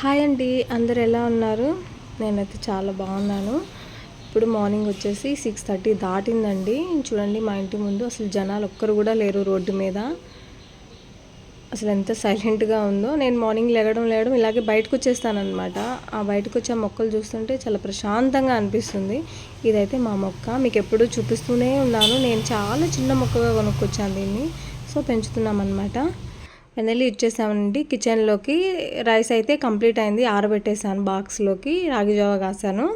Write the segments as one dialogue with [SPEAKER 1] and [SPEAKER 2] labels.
[SPEAKER 1] Hi అండి, అందరు ఎలా ఉన్నారు? నేనైతే చాలా బాగున్నాను. ఇప్పుడు మార్నింగ్ వచ్చేసి 6:30 దాటిందండి. చూడండి, మా ఇంటి ముందు అసలు జనాలు ఒక్కరు కూడా లేరు రోడ్డు మీద. అసలు ఎంత సైలెంట్గా ఉందో. నేను మార్నింగ్ లేగడం ఇలాగే బయటకు వచ్చేస్తానమాట. ఆ బయటకు వచ్చే మొక్కలు చూస్తుంటే చాలా ప్రశాంతంగా అనిపిస్తుంది. ఇదైతే మా మొక్క, మీకు ఎప్పుడూ చూపిస్తూనే ఉన్నాను. నేను చాలా చిన్న మొక్కగా కొనుక్కొచ్చాను దీన్ని. సో పెంచుతున్నామన్నమాట. ఫైనల్లీ ఇచ్చేసామండి. కిచెన్లోకి రైస్ అయితే కంప్లీట్ అయింది, ఆరబెట్టేసాను బాక్స్లోకి. రాగి జావ కాసాను.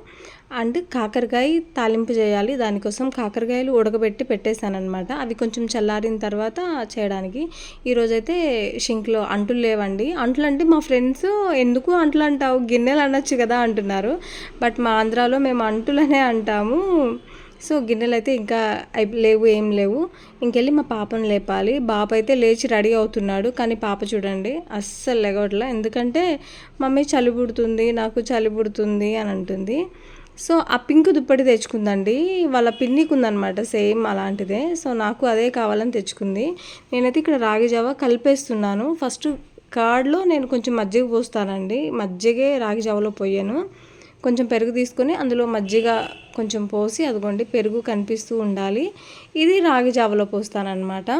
[SPEAKER 1] అండ్ కాకరకాయ తాలింపు చేయాలి, దానికోసం కాకరకాయలు ఉడకబెట్టి పెట్టేశాను అనమాట. అవి కొంచెం చల్లారిన తర్వాత చేయడానికి. ఈరోజైతే షింక్లో అంటులు లేవండి. అంటులు అంటే మా ఫ్రెండ్స్ ఎందుకు అంటులు అంటావు, గిన్నెలు అనొచ్చు కదా అంటున్నారు. బట్ మా ఆంధ్రాలో మేము అంటులనే అంటాము. సో గిన్నెలు అయితే ఇంకా లేవు, ఏం లేవు. ఇంకెళ్ళి మా పాపను లేపాలి. బాబు అయితే లేచి రెడీ అవుతున్నాడు, కానీ పాప చూడండి అస్సలు లేగవట్లే. ఎందుకంటే మమ్మీ చలి పుడుతుంది, నాకు చలి పుడుతుంది అని అంటుంది. సో ఆ పింక్ దుప్పటి తెచ్చుకుందండి, వాళ్ళ పిన్నికి ఉందనమాట సేమ్ అలాంటిదే. సో నాకు అదే కావాలని తెచ్చుకుంది. నేనైతే ఇక్కడ రాగి జావ కలిపేస్తున్నాను. ఫస్ట్ కార్డ్లో నేను కొంచెం మజ్జిగ పోస్తానండి. మజ్జిగే రాగి జావలో పోయాను. కొంచెం పెరుగు తీసుకొని అందులో మజ్జిగ కొంచెం పోసి, అదిగోండి పెరుగు కనిపిస్తూ ఉండాలి. ఇది రాగి జావలో పోస్తానన్నమాట.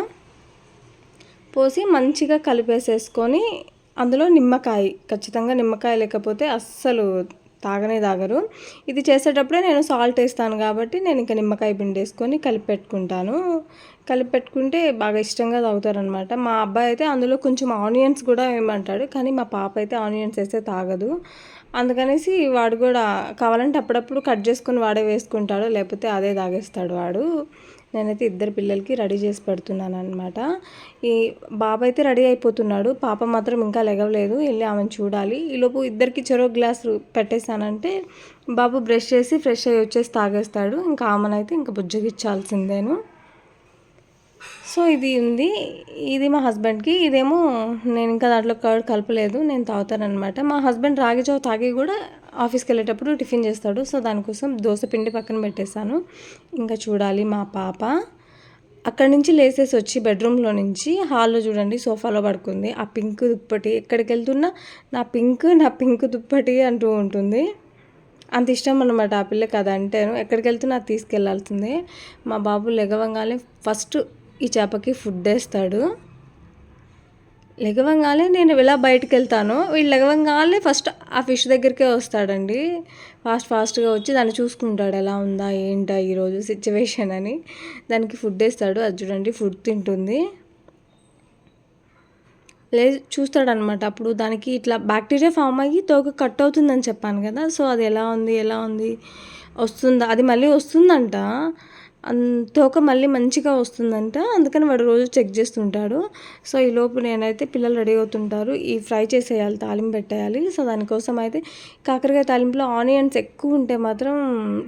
[SPEAKER 1] పోసి మంచిగా కలిపేసేసుకొని అందులో నిమ్మకాయ, ఖచ్చితంగా నిమ్మకాయ లేకపోతే అస్సలు తాగరు. ఇది చేసేటప్పుడే నేను సాల్ట్ వేస్తాను కాబట్టి నేను ఇంకా నిమ్మకాయ పిండేసుకొని కలిపి పెట్టుకుంటాను. కలిపి పెట్టుకుంటే బాగా ఇష్టంగా తాగుతారనమాట. మా అబ్బాయి అయితే అందులో కొంచెం ఆనియన్స్ కూడా వేయమంటాడు, కానీ మా పాప అయితే ఆనియన్స్ వేస్తే తాగదు. అందుకనేసి వాడు కూడా కావాలంటే అప్పుడప్పుడు కట్ చేసుకొని వాడే వేసుకుంటాడు, లేకపోతే అదే తాగేస్తాడు వాడు. నేనైతే ఇద్దరు పిల్లలకి రెడీ చేసి పెడుతున్నాను అనమాట. ఈ బాబు అయితే రెడీ అయిపోతున్నాడు, పాప మాత్రం ఇంకా లెగవలేదు, వెళ్ళి ఆమెను చూడాలి. ఈలోపు ఇద్దరికి చెరో గ్లాసు పెట్టేశానంటే బాబు బ్రష్ చేసి ఫ్రెష్ అయ్యి వచ్చేసి తాగేస్తాడు. ఇంకా ఆమెనైతే ఇంకా బుజ్జగిచ్చాల్సిందేను. సో ఇది ఉంది, ఇది మా హస్బెండ్కి. ఇదేమో నేను ఇంకా దాంట్లో కర్డ్ కలపలేదు, నేను తాగుతానమాట. మా హస్బెండ్ రాగి జావ తాగి కూడా ఆఫీస్కి వెళ్ళేటప్పుడు టిఫిన్ చేస్తాడు. సో దానికోసం దోశ పిండి పక్కన పెట్టేశాను. ఇంకా చూడాలి మా పాప. అక్కడి నుంచి లేసేసి వచ్చి బెడ్రూమ్లో నుంచి హాల్లో చూడండి సోఫాలో పడుకుంది. ఆ పింక్ దుప్పటి, ఎక్కడికి వెళ్తున్నా నా పింక్ దుప్పటి అంటూ ఉంటుంది. అంత ఇష్టం అనమాట ఆ పిల్లకి అదంటేను. ఎక్కడికి వెళ్తున్నా అది తీసుకెళ్లాల్సిందే. మా బాబు లెగవంగానే ఫస్ట్ ఈ చేపకి ఫుడ్ వేస్తాడు. లెగవంగానే నేను ఇలా బయటకు వెళ్తాను, వీళ్ళు లెగవంగానే ఫస్ట్ ఆ ఫిష్ దగ్గరికే వస్తాడండి. ఫాస్ట్గా వచ్చి దాన్ని చూసుకుంటాడు, ఎలా ఉందా ఏంటా ఈరోజు సిచ్యువేషన్ అని. దానికి ఫుడ్ వేస్తాడు. అది చూడండి ఫుడ్ తింటుంది. చూస్తాడనమాట. అప్పుడు దానికి ఇట్లా బ్యాక్టీరియా ఫామ్ అయ్యి తోక కట్ అవుతుందని చెప్పాను కదా. సో అది ఎలా ఉంది వస్తుందా, అది మళ్ళీ వస్తుందంట. తోక మళ్ళీ మంచిగా వస్తుందంట. అందుకని వాడు రోజు చెక్ చేస్తుంటాడు. సో ఈలోపు నేనైతే పిల్లలు రెడీ అవుతుంటారు. ఈ ఫ్రై చేసేయాలి, తాలింపు పెట్టేయాలి. సో దానికోసం అయితే కాకరకాయ తాలింపులో ఆనియన్స్ ఎక్కువ ఉంటే మాత్రం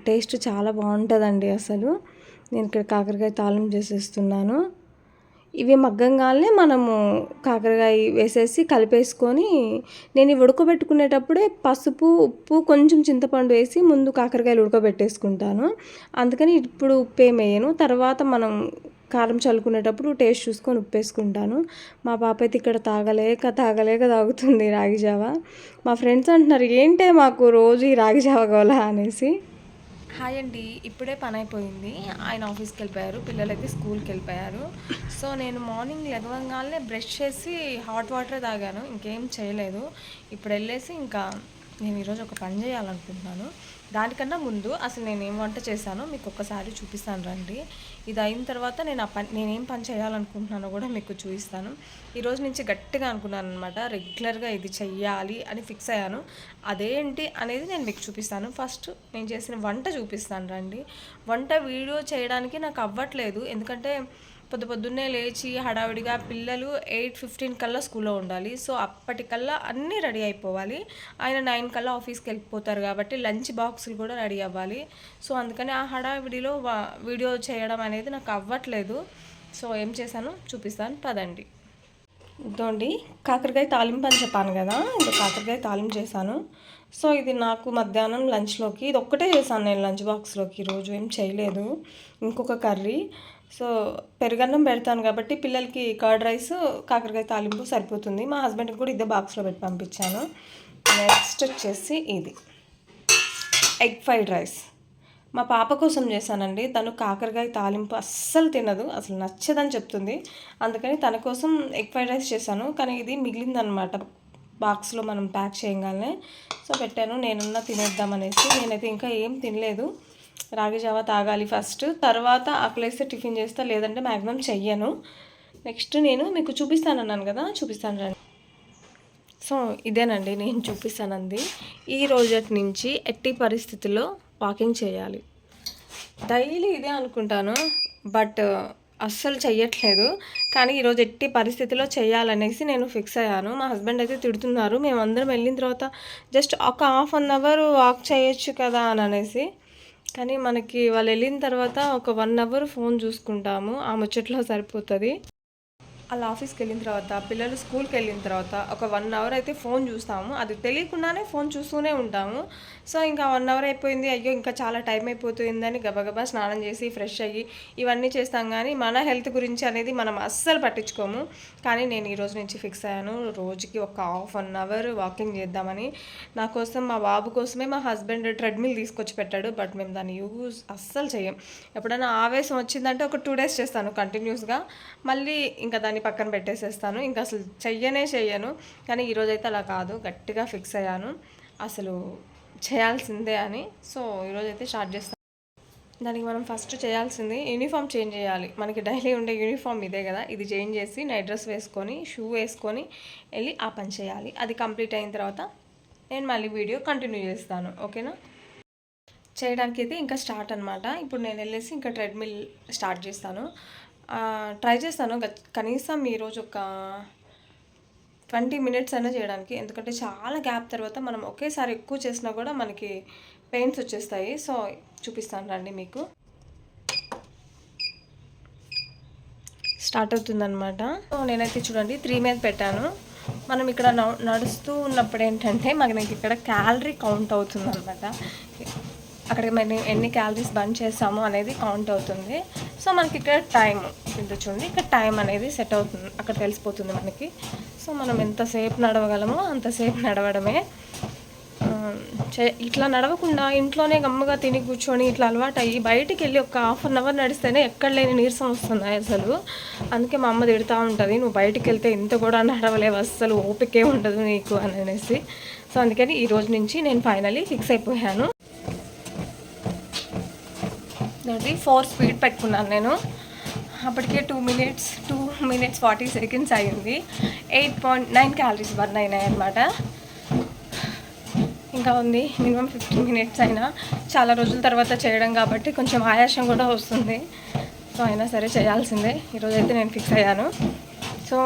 [SPEAKER 1] టేస్ట్ చాలా బాగుంటుందండి అసలు. నేను ఇక్కడ కాకరకాయ తాలింపు చేసేస్తున్నాను. ఇవి మగ్గంగానే మనము కాకరకాయ వేసేసి కలిపేసుకొని, నేను ఇవి ఉడకబెట్టుకునేటప్పుడే పసుపు, ఉప్పు, కొంచెం చింతపండు వేసి ముందు కాకరకాయలు ఉడకబెట్టేసుకుంటాను. అందుకని ఇప్పుడు ఉప్పు ఏమి వేయను. తర్వాత మనం కారం చల్లుకునేటప్పుడు టేస్ట్ చూసుకొని ఉప్పు వేసుకుంటాను. మా పాప అయితే ఇక్కడ తాగలేక తాగుతుంది రాగి జావ. మా ఫ్రెండ్స్ అంటున్నారు, ఏంటే మాకు రోజు ఈ రాగి జావ కావాలా అనేసి. హాయ్ అండి, ఇప్పుడే పని అయిపోయింది. ఆయన ఆఫీస్కి వెళ్ళిపోయారు, పిల్లలైతే స్కూల్కి వెళ్ళిపోయారు. సో నేను మార్నింగ్ లెగవంగానే బ్రష్ చేసి హాట్ వాటర్ తాగాను, ఇంకేం చేయలేదు. ఇప్పుడు వెళ్ళేసి ఇంకా నేను ఈరోజు ఒక పని చేయాలనుకుంటున్నాను. దానికన్నా ముందు అసలు నేను ఏం వంట చేశానో మీకు ఒక్కసారి చూపిస్తాను రండి. ఇది అయిన తర్వాత నేనేం పని చేయాలనుకుంటున్నానో కూడా మీకు చూపిస్తాను. ఈరోజు నుంచి గట్టిగా అనుకున్నాను అనమాట, రెగ్యులర్గా ఇది చెయ్యాలి అని ఫిక్స్ అయ్యాను. అదేంటి అనేది నేను మీకు చూపిస్తాను. ఫస్ట్ నేను చేసిన వంట చూపిస్తాను రండి. వంట వీడియో చేయడానికి నాకు అవ్వట్లేదు, ఎందుకంటే పొద్దున్నే లేచి హడావిడిగా పిల్లలు 8:15 కల్లా స్కూల్లో ఉండాలి. సో అప్పటికల్లా అన్నీ రెడీ అయిపోవాలి. ఆయన 9 కల్లా ఆఫీస్కి వెళ్ళిపోతారు కాబట్టి లంచ్ బాక్సులు కూడా రెడీ అవ్వాలి. సో అందుకని ఆ హడావిడిలో వీడియో చేయడం అనేది నాకు అవ్వట్లేదు. సో ఏం చేశానో చూపిస్తాను పదండి. ఇదండి కాకరకాయ తాలింపు అని చెప్పాను కదా, ఇది కాకరకాయ తాలింపు చేశాను. సో ఇది నాకు మధ్యాహ్నం లంచ్లోకి ఇది ఒక్కటే చేశాను నేను లంచ్ బాక్స్లోకి, ఈరోజు ఏం చేయలేదు. ఇంకొక కర్రీ సో పెరుగన్నం పెడతాను కాబట్టి పిల్లలకి కర్డ్ రైస్ కాకరకాయ తాలింపు సరిపోతుంది. మా హస్బెండ్కి కూడా ఇదే బాక్స్లో పెట్టి పంపించాను. నెక్స్ట్ వచ్చేసి ఇది ఎగ్ ఫ్రైడ్ రైస్ మా పాప కోసం చేశానండి. తను కాకరకాయ తాలింపు అస్సలు తినదు, అసలు నచ్చదని చెప్తుంది. అందుకని తన కోసం ఎగ్ ఫ్రైడ్ రైస్ చేశాను. కానీ ఇది మిగిలిందనమాట బాక్స్లో మనం ప్యాక్ చేయగానే. సో పెట్టాను, నేనున్నా తినేద్దామనేసి. నేనైతే ఇంకా ఏం తినలేదు, రాగి జావా తాగాలి ఫస్ట్, తర్వాత ఆకలేస్తే టిఫిన్ చేస్తా, లేదంటే మ్యాక్సిమం చెయ్యను. నెక్స్ట్ నేను మీకు చూపిస్తానన్నాను కదా, చూపిస్తాను రండి. సో ఇదేనండి నేను చూపిస్తానండి. ఈ రోజటి నుంచి ఎట్టి పరిస్థితుల్లో వాకింగ్ చేయాలి. డైలీ ఇదే అనుకుంటాను, బట్ అస్సలు చెయ్యట్లేదు. కానీ ఈరోజు ఎట్టి పరిస్థితిలో చేయాలనేసి నేను ఫిక్స్ అయ్యాను. మా హస్బెండ్ అయితే తిడుతున్నారు, మేమందరం వెళ్ళిన తర్వాత జస్ట్ ఒక ½ వాక్ చేయొచ్చు కదా అని అనేసి. కానీ మనకి వాళ్ళు వెళ్ళిన తర్వాత ఒక 1 అవర్ ఫోన్ చూసుకుంటాము, ఆ ముచ్చట్లో సరిపోతుంది. వాళ్ళ ఆఫీస్కి వెళ్ళిన తర్వాత, పిల్లలు స్కూల్కి వెళ్ళిన తర్వాత ఒక 1 అవర్ అయితే ఫోన్ చూస్తాము. అది తెలియకుండానే ఫోన్ చూస్తూనే ఉంటాము. సో ఇంకా 1 అవర్ అయిపోయింది, అయ్యో ఇంకా చాలా టైం అయిపోతుందని గబగబా స్నానం చేసి ఫ్రెష్ అయ్యి ఇవన్నీ చేస్తాం. కానీ మన హెల్త్ గురించి అనేది మనం అస్సలు పట్టించుకోము. కానీ నేను ఈరోజు నుంచి ఫిక్స్ అయ్యాను, రోజుకి ఒక ½ అవర్ వాకింగ్ చేద్దామని. నా కోసం, మా బాబు కోసమే మా హస్బెండ్ ట్రెడ్మిల్ తీసుకొచ్చి పెట్టాడు, బట్ మేము దాన్ని యూజ్ అస్సలు చేయం. ఎప్పుడైనా ఆవేశం వచ్చిందంటే ఒక 2 డేస్ చేస్తాను కంటిన్యూస్గా, మళ్ళీ ఇంకా దాన్ని పక్కన పెట్టేసేస్తాను, ఇంకా అసలు చెయ్యను. కానీ ఈరోజైతే అలా కాదు, గట్టిగా ఫిక్స్ అయ్యాను అసలు చేయాల్సిందే అని. సో ఈరోజైతే స్టార్ట్ చేస్తాను. దానికి మనం ఫస్ట్ చేయాల్సింది యూనిఫామ్ చేంజ్ చేయాలి. మనకి డైలీ ఉండే యూనిఫామ్ ఇదే కదా, ఇది చేంజ్ చేసి నైట్ డ్రెస్ వేసుకొని షూ వేసుకొని వెళ్ళి ఆ పని చేయాలి. అది కంప్లీట్ అయిన తర్వాత నేను మళ్ళీ వీడియో కంటిన్యూ చేస్తాను, ఓకేనా. చేయడానికి అయితే ఇంకా స్టార్ట్ అనమాట. ఇప్పుడు నేను వెళ్ళేసి ఇంకా ట్రెడ్మిల్ స్టార్ట్ చేస్తాను, ట్రై చేస్తాను కనీసం ఈరోజు ఒక 20 మినిట్స్ అయినా చేయడానికి. ఎందుకంటే చాలా గ్యాప్ తర్వాత మనం ఒకేసారి ఎక్కువ చేసినా కూడా మనకి పెయిన్స్ వచ్చేస్తాయి. సో చూపిస్తాను రండి మీకు. స్టార్ట్ అవుతుందన్నమాట. సో నేనైతే చూడండి 3 మీద పెట్టాను. మనం ఇక్కడ నడుస్తూ ఉన్నప్పుడు ఏంటంటే మనకి ఇక్కడ క్యాలరీ కౌంట్ అవుతుంది అనమాట. అక్కడ మనం ఎన్ని క్యాలరీస్ బర్న్ చేస్తాము అనేది కౌంట్ అవుతుంది. సో మనకి ఇక్కడ టైం ఇంత చూడండి, ఇక్కడ టైం అనేది సెట్ అవుతుంది, అక్కడ తెలిసిపోతుంది మనకి. సో మనం ఎంతసేపు నడవగలమో అంతసేపు నడవడమే. ఇట్లా నడవకుండా ఇంట్లోనే గమ్ముగా తిని కూర్చొని ఇట్లా అలవాటు అయ్యి బయటికి వెళ్ళి ఒక ½ అవర్ నడిస్తేనే ఎక్కడ లేని నీరసం వస్తున్నాయి అసలు. అందుకే మా అమ్మ తిడుతూ ఉంటుంది, నువ్వు బయటికి వెళ్తే ఇంత కూడా నడవలేవు, అస్సలు ఓపికే ఉండదు నీకు అని అనేసి. సో అందుకని ఈరోజు నుంచి నేను ఫైనలీ ఫిక్స్ అయిపోయాను. 4 స్పీడ్ పెట్టుకున్నాను నేను. అప్పటికే 2 minutes 40 seconds అయ్యింది. 8.9 క్యాలరీస్ బర్న్ అయినాయి అనమాట. ఇంకా ఉంది మినిమం 15 minutes అయినా. చాలా రోజుల తర్వాత చేయడం కాబట్టి కొంచెం ఆయాసం కూడా వస్తుంది. సో అయినా సరే చేయాల్సిందే. ఈరోజు అయితే నేను ఫిక్స్ అయ్యాను. సో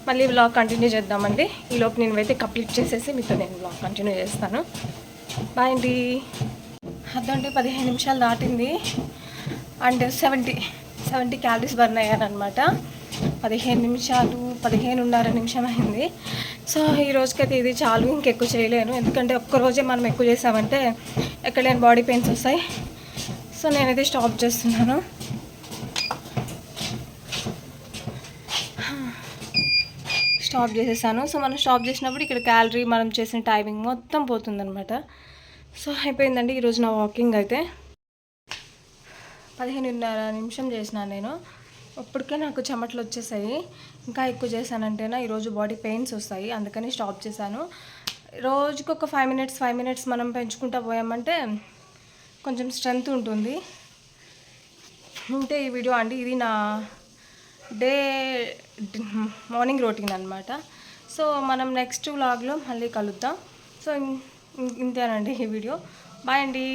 [SPEAKER 1] మళ్ళీ వ్లాగ్ కంటిన్యూ చేద్దామండి. ఈలోపు నేను అయితే కంప్లీట్ చేసేసి మీతో నేను వ్లాగ్ కంటిన్యూ చేస్తాను. బాయ్ అండి. అదండి 15 నిమిషాలు దాటింది అండ్ 70 క్యాలరీస్ బర్న్ అయ్యానమాట. 15 నిమిషాలు 15.5 నిమిషం అయింది. సో ఈ రోజుకైతే ఇది చాలు, ఇంకెక్కువ చేయలేను. ఎందుకంటే ఒక్కరోజే మనం ఎక్కువ చేసామంటే ఎక్కడ లేని బాడీ పెయిన్స్ వస్తాయి. సో నేనైతే స్టాప్ చేస్తున్నాను. స్టాప్ చేసేసాను. సో మనం స్టాప్ చేసినప్పుడు ఇక్కడ క్యాలరీ మనం చేసిన టైమింగ్ మొత్తం పోతుందన్నమాట. సో అయిపోయిందండి ఈరోజు నా వాకింగ్ అయితే. 15.5 నిమిషం చేసినాను నేను. అప్పటికే నాకు చెమటలు వచ్చేసాయి. ఇంకా ఎక్కువ చేశానంటేనా ఈరోజు బాడీ పెయిన్స్ వస్తాయి, అందుకని స్టాప్ చేశాను. రోజుకి ఒక 5 minutes మనం పెంచుకుంటూ పోయామంటే కొంచెం స్ట్రెంగ్త్ ఉంటుంది. ఉంటే ఈ వీడియో అండి, ఇది నా మార్నింగ్ రొటీన్ అనమాట. సో మనం నెక్స్ట్ వ్లాగ్లో మళ్ళీ కలుద్దాం. సో ఇంతేనండి ఈ వీడియో. బాయ్ అండి.